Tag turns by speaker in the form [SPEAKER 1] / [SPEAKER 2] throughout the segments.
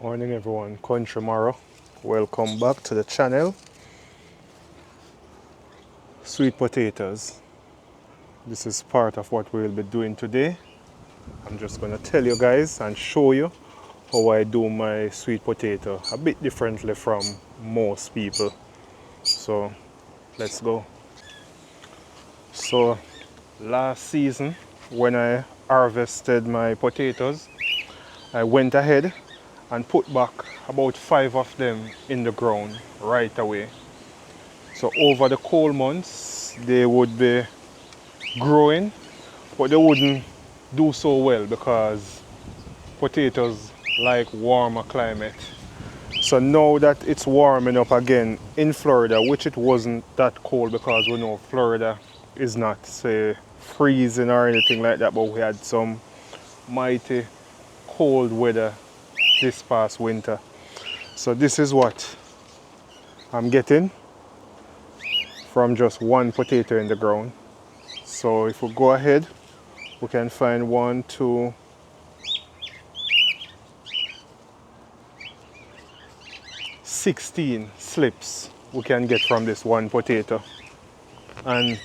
[SPEAKER 1] Morning everyone, Country Morrow. Welcome back to the channel. Sweet potatoes. This is part of what we'll be doing today. I'm just going to tell you guys and show you how I do my sweet potato a bit differently from most people. So let's go. So last season when I harvested my potatoes, I went ahead and put back about 5 of them in the ground right away. So over the cold months, they would be growing, but they wouldn't do so well because potatoes like warmer climate. So now that it's warming up again in Florida, which it wasn't that cold because we know Florida is not, say, freezing or anything like that, but we had some mighty cold weather this past winter. So this is what I'm getting from just one potato in the ground. So if we go ahead, we can find 1, 2, 16 slips we can get from this one potato. And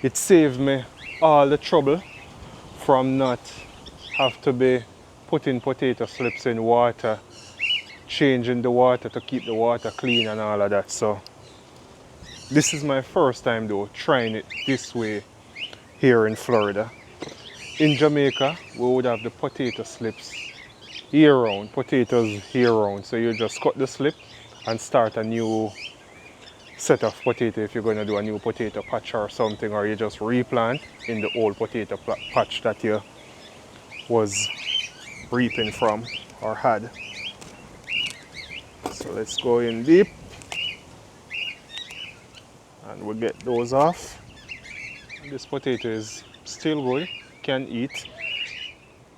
[SPEAKER 1] it saved me all the trouble from not have to be putting potato slips in water, changing the water to keep the water clean and all of that. So this is my first time though trying it this way here in Florida. In Jamaica, we would have the potato slips year round, potatoes year round. So you just cut the slip and start a new set of potato if you're going to do a new potato patch or something, or you just replant in the old potato patch that you was reaping from or had. So let's go in deep and we'll get those off. This potato is still good, can eat.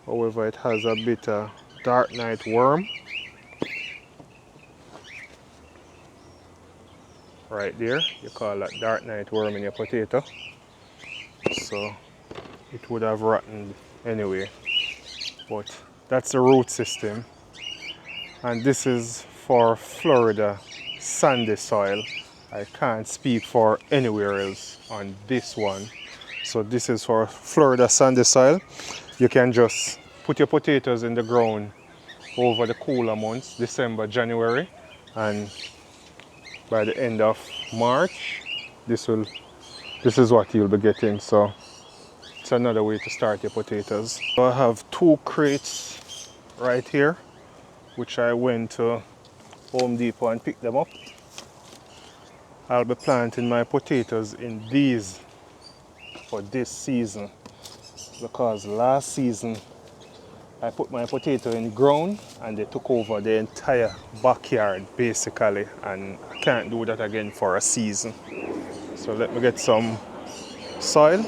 [SPEAKER 1] However, it has a bit of dark night worm right there. You call that dark night worm in your potato. So it would have rotten anyway. But that's the root system. And this is for Florida sandy soil. I can't speak for anywhere else on this one. So this is for Florida sandy soil. You can just put your potatoes in the ground over the cooler months, December, January, and by the end of March, this is what you'll be getting. So it's another way to start your potatoes. So I have 2 crates right here, which I went to Home Depot and picked them up. I'll be planting my potatoes in these for this season because last season I put my potato in the ground and they took over the entire backyard basically, and I can't do that again for a season. So let me get some soil.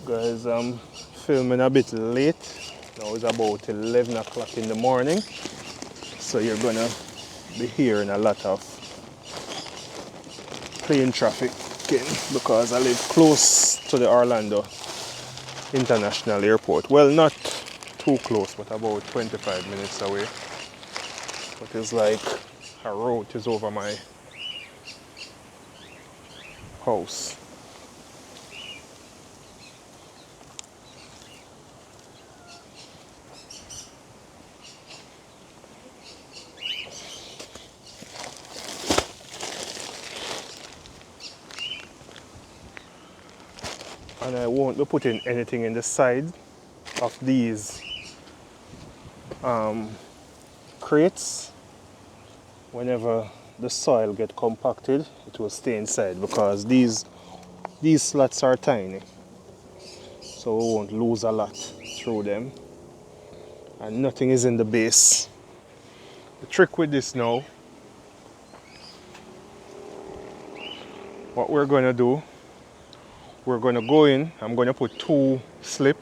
[SPEAKER 1] Guys, I'm filming a bit late. Now it's about 11 o'clock in the morning. So you're gonna be hearing a lot of plane traffic because I live close to the Orlando International Airport. Well, not too close, but about 25 minutes away. But it's like a road is over my house. And I won't be putting anything in the side of these crates. Whenever the soil get compacted, it will stay inside because these slots are tiny, so we won't lose a lot through them, and nothing is in the base. The trick with this now, what we're going to do, we're going to go in, I'm going to put 2 slip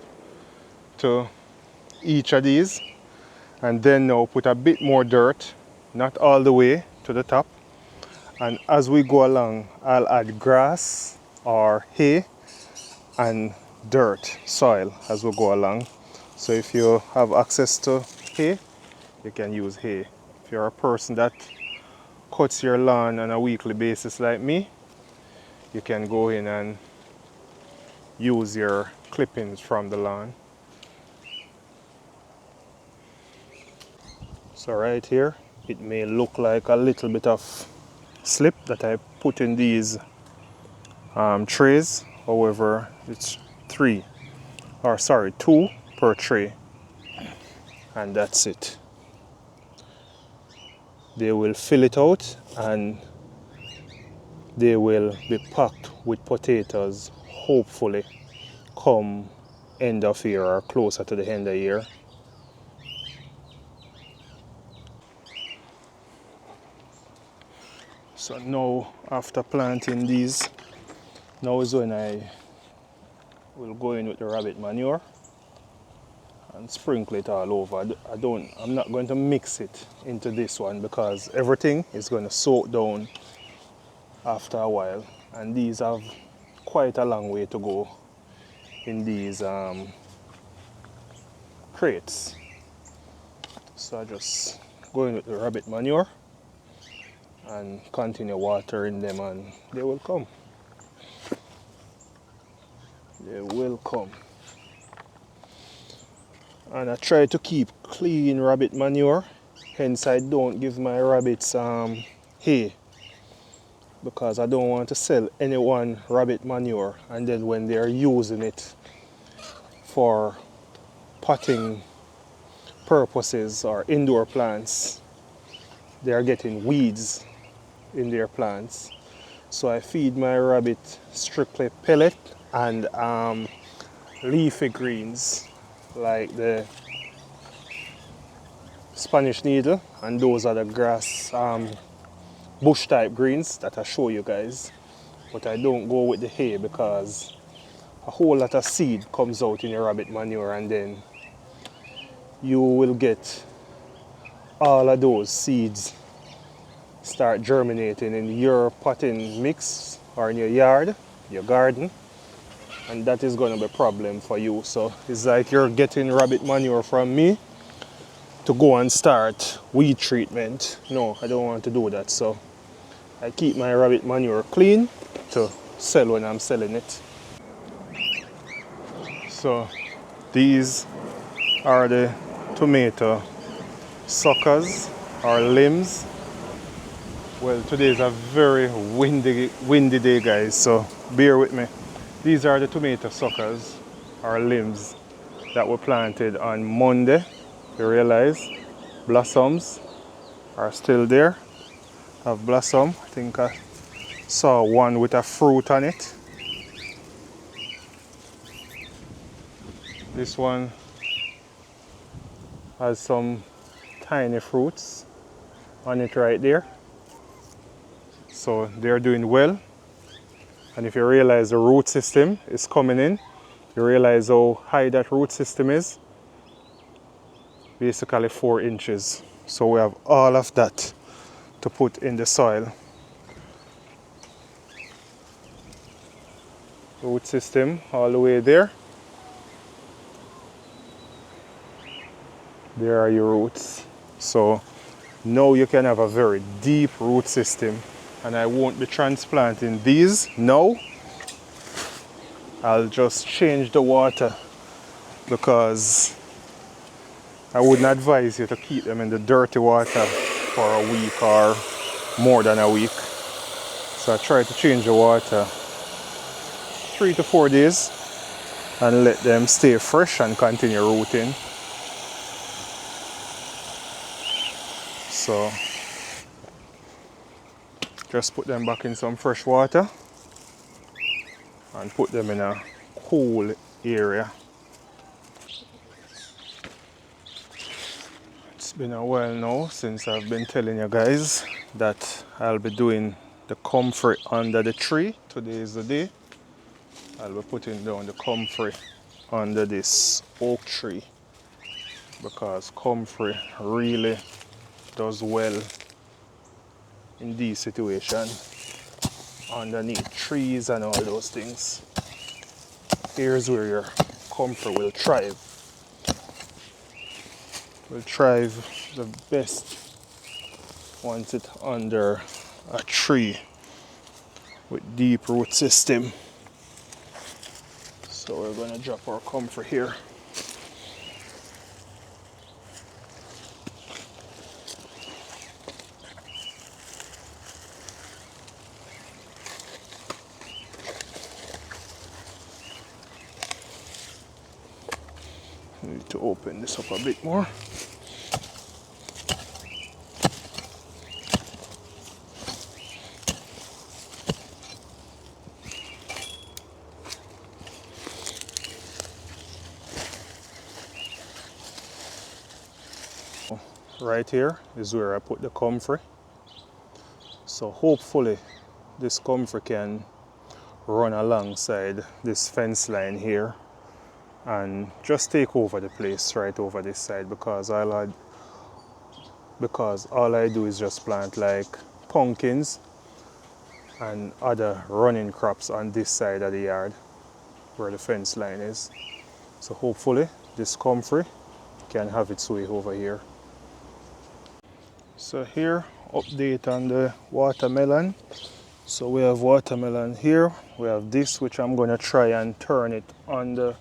[SPEAKER 1] to each of these, And then now put a bit more dirt, not all the way to the top. And as we go along, I'll add grass or hay and dirt, soil as we go along. So if you have access to hay, you can use hay. If you're a person that cuts your lawn on a weekly basis like me, you can go in and use your clippings from the lawn. So right here, it may look like a little bit of slip that I put in these trays. However, it's 2 per tray, and that's it. They will fill it out and they will be packed with potatoes, hopefully come end of year or closer to the end of year. So now, after planting these, now is when I will go in with the rabbit manure and sprinkle it all over. I'm not going to mix it into this one because everything is going to soak down after a while, and these have quite a long way to go in these crates. So I just go in with the rabbit manure and continue watering them, and they will come. They will come. And I try to keep clean rabbit manure, hence I don't give my rabbits hay, because I don't want to sell anyone rabbit manure and then when they're using it for potting purposes or indoor plants, they're getting weeds in their plants. So I feed my rabbit strictly pellet and leafy greens like the Spanish needle, and those are the grass bush type greens that I show you guys. But I don't go with the hay because a whole lot of seed comes out in your rabbit manure, and then you will get all of those seeds start germinating in your potting mix or in your yard, your garden, and that is going to be a problem for you. So it's like you're getting rabbit manure from me to go and start weed treatment. No, I don't want to do that. So I keep my rabbit manure clean to sell when I'm selling it. So these are the tomato suckers or limbs. Well, today is a very windy day, guys, so bear with me. These are the tomato suckers or limbs that were planted on Monday. You realize blossoms are still there, have blossom. I think I saw one with a fruit on it. This one has some tiny fruits on it right there. So they're doing well. And if you realize the root system is coming in, you realize how high that root system is. Basically 4 inches. So we have all of that to put in the soil. Root system all the way there. There are your roots. So now you can have a very deep root system. And I won't be transplanting these now. I'll just change the water because I wouldn't advise you to keep them in the dirty water for a week or more than a week. So I try to change the water 3 to 4 days and let them stay fresh and continue rooting. So just put them back in some fresh water and put them in a cool area. It's been a while now since I've been telling you guys that I'll be doing the comfrey under the tree. Today is the day. I'll be putting down the comfrey under this oak tree. because comfrey really does well in these situations underneath trees and all those things. Here's where your comfrey will thrive. Will thrive the best once it's under a tree with deep root system. So we're going to drop our comfrey here. Need to open this up a bit more. Right here is where I put the comfrey. So hopefully this comfrey can run alongside this fence line here and just take over the place right over this side, because all I do is just plant like pumpkins and other running crops on this side of the yard where the fence line is. So hopefully this comfrey can have its way over here. So here, update on the watermelon. So we have watermelon here. We have this, which I'm going to try and turn it on the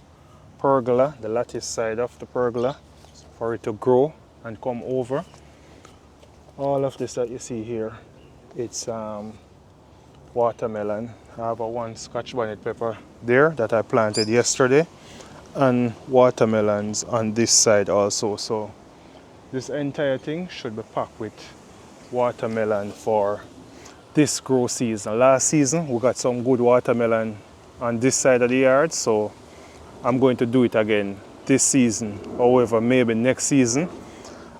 [SPEAKER 1] pergola, the lattice side of the pergola, for it to grow and come over. All of this that you see here, it's watermelon. I have a one Scotch bonnet pepper there that I planted yesterday, and watermelons on this side also. So this entire thing should be packed with watermelon for this grow season. Last season we got some good watermelon on this side of the yard, so I'm going to do it again this season. However, maybe next season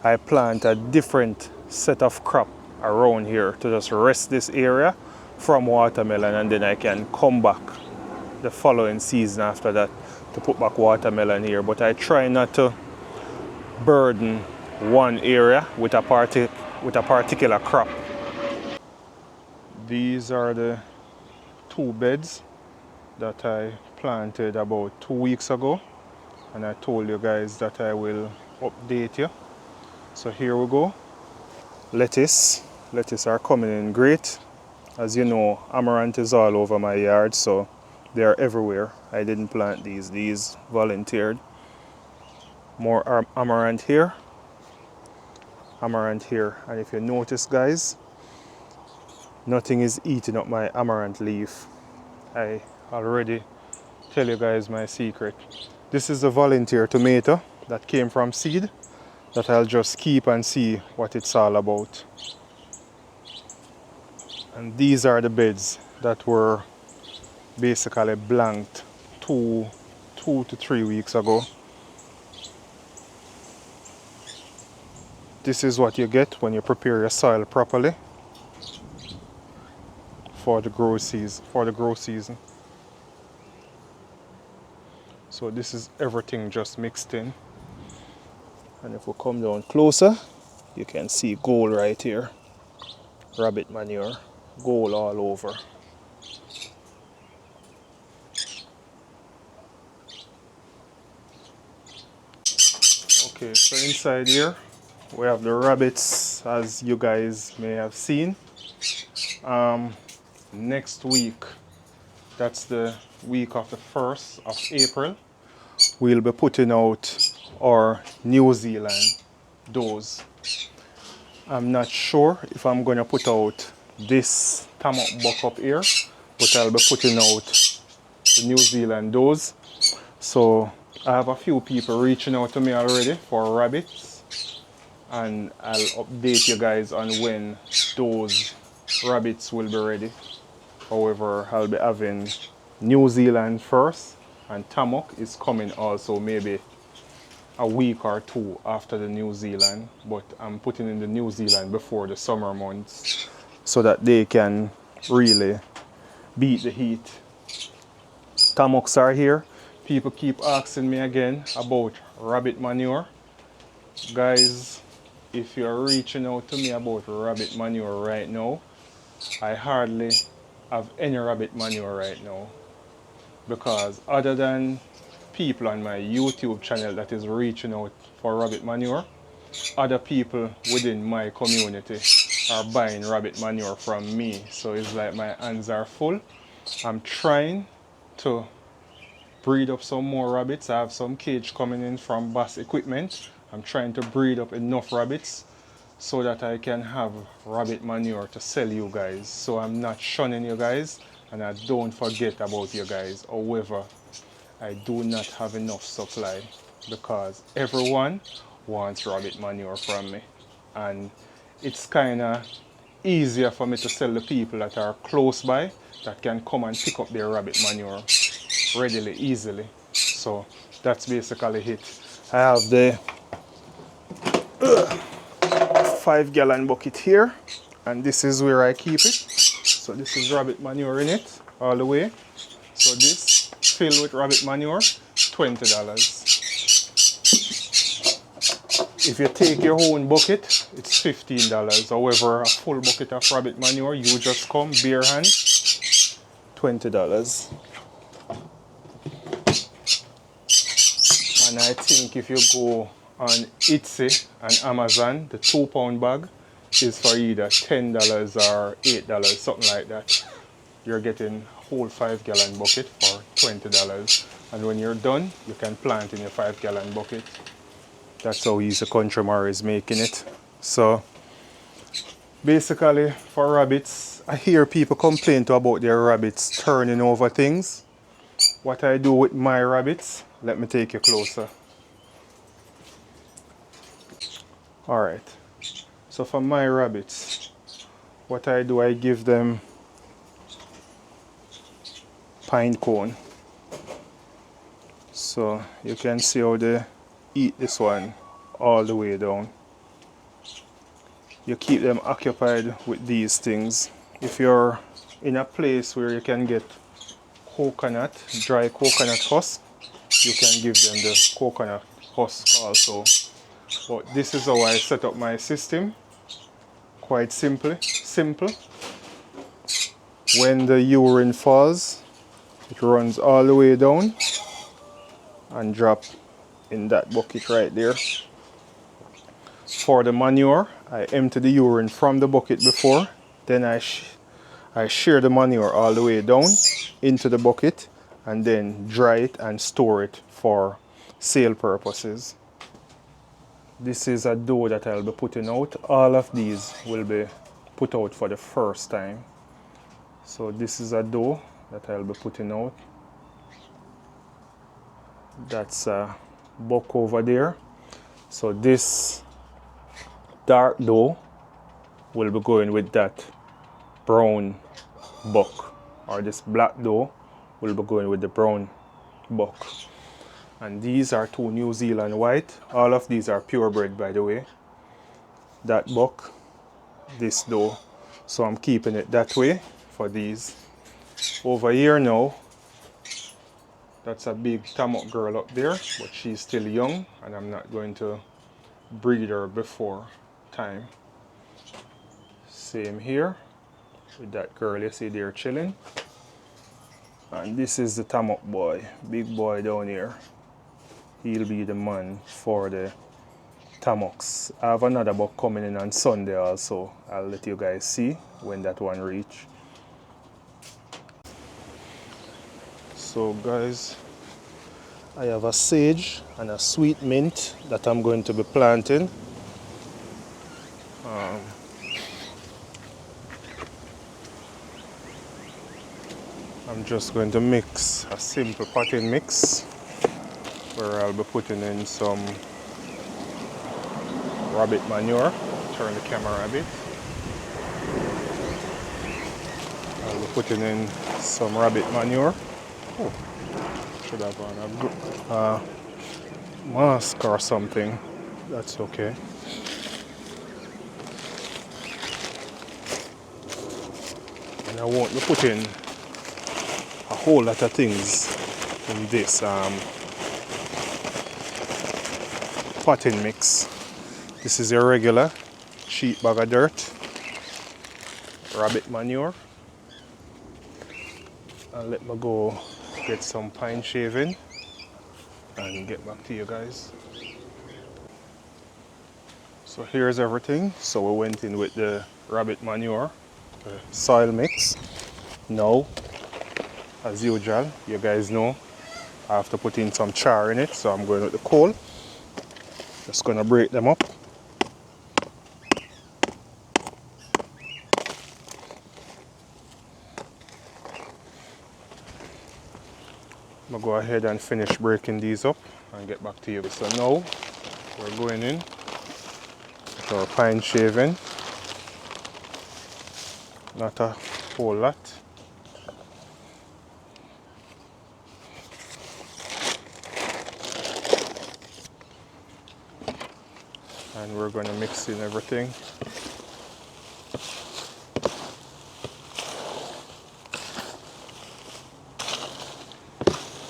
[SPEAKER 1] I plant a different set of crop around here to just rest this area from watermelon, and then I can come back the following season after that to put back watermelon here. But I try not to burden one area with a particular crop. These are the two beds that I planted about 2 weeks ago, and I told you guys that I will update you. So here we go. Lettuce are coming in great. As you know, amaranth is all over my yard, so they are everywhere. I didn't plant these volunteered. More amaranth here, and if you notice, guys, nothing is eating up my amaranth leaf. I already tell you guys my secret. This is a volunteer tomato that came from seed that I'll just keep and see what it's all about. And these are the beds that were basically blanked two to 3 weeks ago. This is what you get when you prepare your soil properly for the grow season. So this is everything just mixed in. And if we come down closer, you can see gold right here. Rabbit manure, gold all over. Okay, so inside here we have the rabbits, as you guys may have seen. Next week, that's the week of the 1st of April, we'll be putting out our New Zealand does. I'm not sure if I'm going to put out this Tamok buck up here, but I'll be putting out the New Zealand does. So I have a few people reaching out to me already for rabbits, and I'll update you guys on when those rabbits will be ready. However, I'll be having New Zealand first, and Tamok is coming also maybe a week or two after the New Zealand, but I'm putting in the New Zealand before the summer months so that they can really beat the heat. Tamoks are here. People keep asking me again about rabbit manure. guys, if you're reaching out to me about rabbit manure right now, I hardly have any rabbit manure right now, because other than people on my YouTube channel that is reaching out for rabbit manure, other people within my community are buying rabbit manure from me. So it's like my hands are full. I'm trying to breed up some more rabbits. I have some cage coming in from Bass Equipment. I'm trying to breed up enough rabbits so that I can have rabbit manure to sell you guys. So I'm not shunning you guys, and I don't forget about you guys. However, I do not have enough supply because everyone wants rabbit manure from me, and it's kind of easier for me to sell the people that are close by that can come and pick up their rabbit manure readily, easily. So that's basically it. I have the 5-gallon bucket here, and this is where I keep it. So this is rabbit manure in it all the way. So this filled with rabbit manure, $20. If you take your own bucket, it's $15. However, a full bucket of rabbit manure, you just come bare hand, $20. And I think if you go on Etsy and Amazon, the 2-pound bag is for either $10 or $8, something like that. You're getting a whole 5-gallon bucket for $20. And when you're done, you can plant in your 5-gallon bucket. That's how easy Country Mar is making it. So basically for rabbits, I hear people complain about their rabbits turning over things. What I do with my rabbits, let me take you closer. Alright, so for my rabbits, what I do, I give them pine cone. So you can see how they eat this one all the way down. You keep them occupied with these things. If you're in a place where you can get coconut, dry coconut husk, you can give them the coconut husk also. But this is how I set up my system. Quite simple. When the urine falls, it runs all the way down and drop in that bucket right there. For the manure, I empty the urine from the bucket before, then I shear the manure all the way down into the bucket and then dry it and store it for sale purposes. This is a doe that I'll be putting out. All of these will be put out for the first time. So this is a doe that I'll be putting out. That's a buck over there. So this dark doe will be going with that brown buck, or this black doe will be going with the brown buck. And these are 2 New Zealand white. All of these are purebred, by the way. That buck, this doe. So I'm keeping it that way for these. Over here now, that's a big Tamok girl up there, but she's still young and I'm not going to breed her before time. Same here with that girl you see there chilling. And this is the Tamok boy, big boy down here. He'll be the man for the Tamoks. I have another buck coming in on Sunday also. I'll let you guys see when that one reach. So guys, I have a sage and a sweet mint that I'm going to be planting. I'm just going to mix a simple potting mix where I'll be putting in some rabbit manure. Turn the camera a bit. I'll be putting in some rabbit manure. Oh, should have on a mask or something. That's okay. And I won't be putting a whole lot of things in this potting mix. This is your regular cheap bag of dirt, rabbit manure. I'll let me go get some pine shaving and get back to you guys. So here's everything. So we went in with the rabbit manure, the soil mix. Now, as usual, you guys know I have to put in some char in it, so I'm going with the coal. Just gonna break them up. I'm gonna go ahead and finish breaking these up and get back to you. So now we're going in with our pine shaving. Not a whole lot. And we're gonna mix in everything.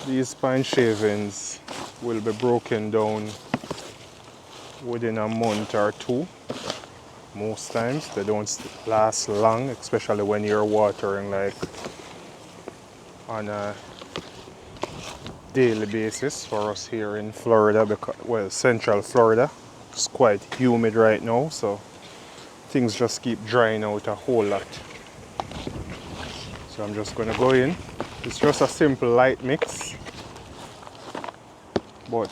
[SPEAKER 1] These pine shavings will be broken down within a month or two. Most times they don't last long, especially when you're watering like on a daily basis. For us here in Florida, because, well, central Florida, it's quite humid right now, so things just keep drying out a whole lot. So I'm just gonna go in. It's just a simple light mix, but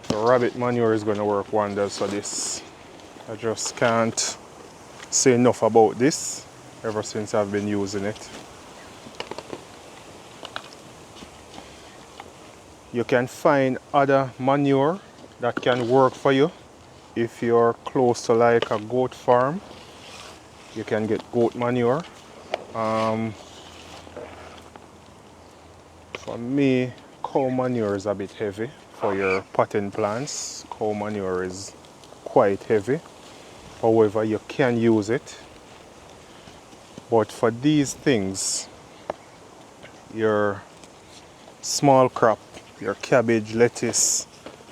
[SPEAKER 1] the rabbit manure is gonna work wonders for this. I just can't say enough about this ever since I've been using it. You can find other manure that can work for you. If you're close to like a goat farm, you can get goat manure. For me, cow manure is a bit heavy for your potting plants. Cow manure is quite heavy. However, you can use it. But for these things, your small crop, your cabbage, lettuce,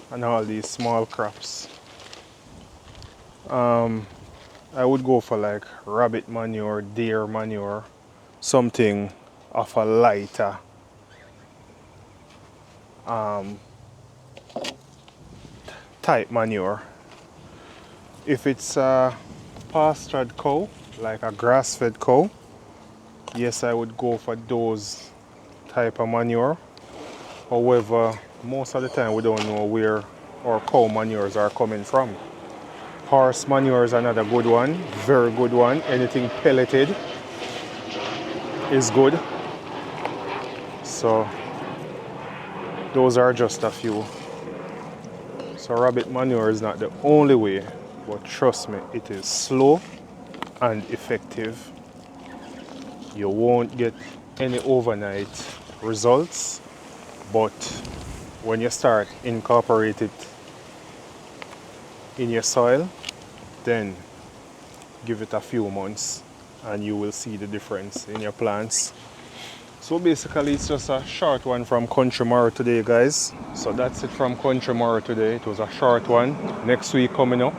[SPEAKER 1] and all these small crops, I would go for like rabbit manure, deer manure, something of a lighter type manure. If it's a pastured cow, like a grass-fed cow, yes, I would go for those type of manure. However, most of the time we don't know where our cow manures are coming from. Horse manure is another good one, very good one. Anything pelleted is good. So those are just a few. So rabbit manure is not the only way, but trust me, it is slow and effective. You won't get any overnight results, but when you start incorporate it in your soil, then give it a few months and you will see the difference in your plants. So basically it's just a short one from Country Mower today, guys. So that's it from Country Mower today. It was a short one. Next week coming up,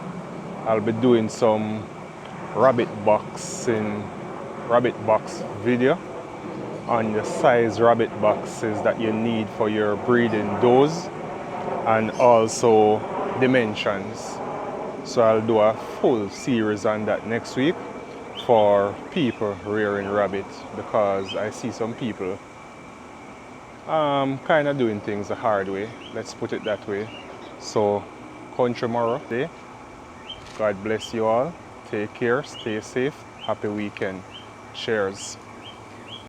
[SPEAKER 1] I'll be doing some rabbit box video on the size rabbit boxes that you need for your breeding dose and also dimensions. So I'll do a full series on that next week for people rearing rabbits, because I see some people kind of doing things the hard way, let's put it that way. So Country Mower Day, God bless you all, take care, stay safe, happy weekend, cheers.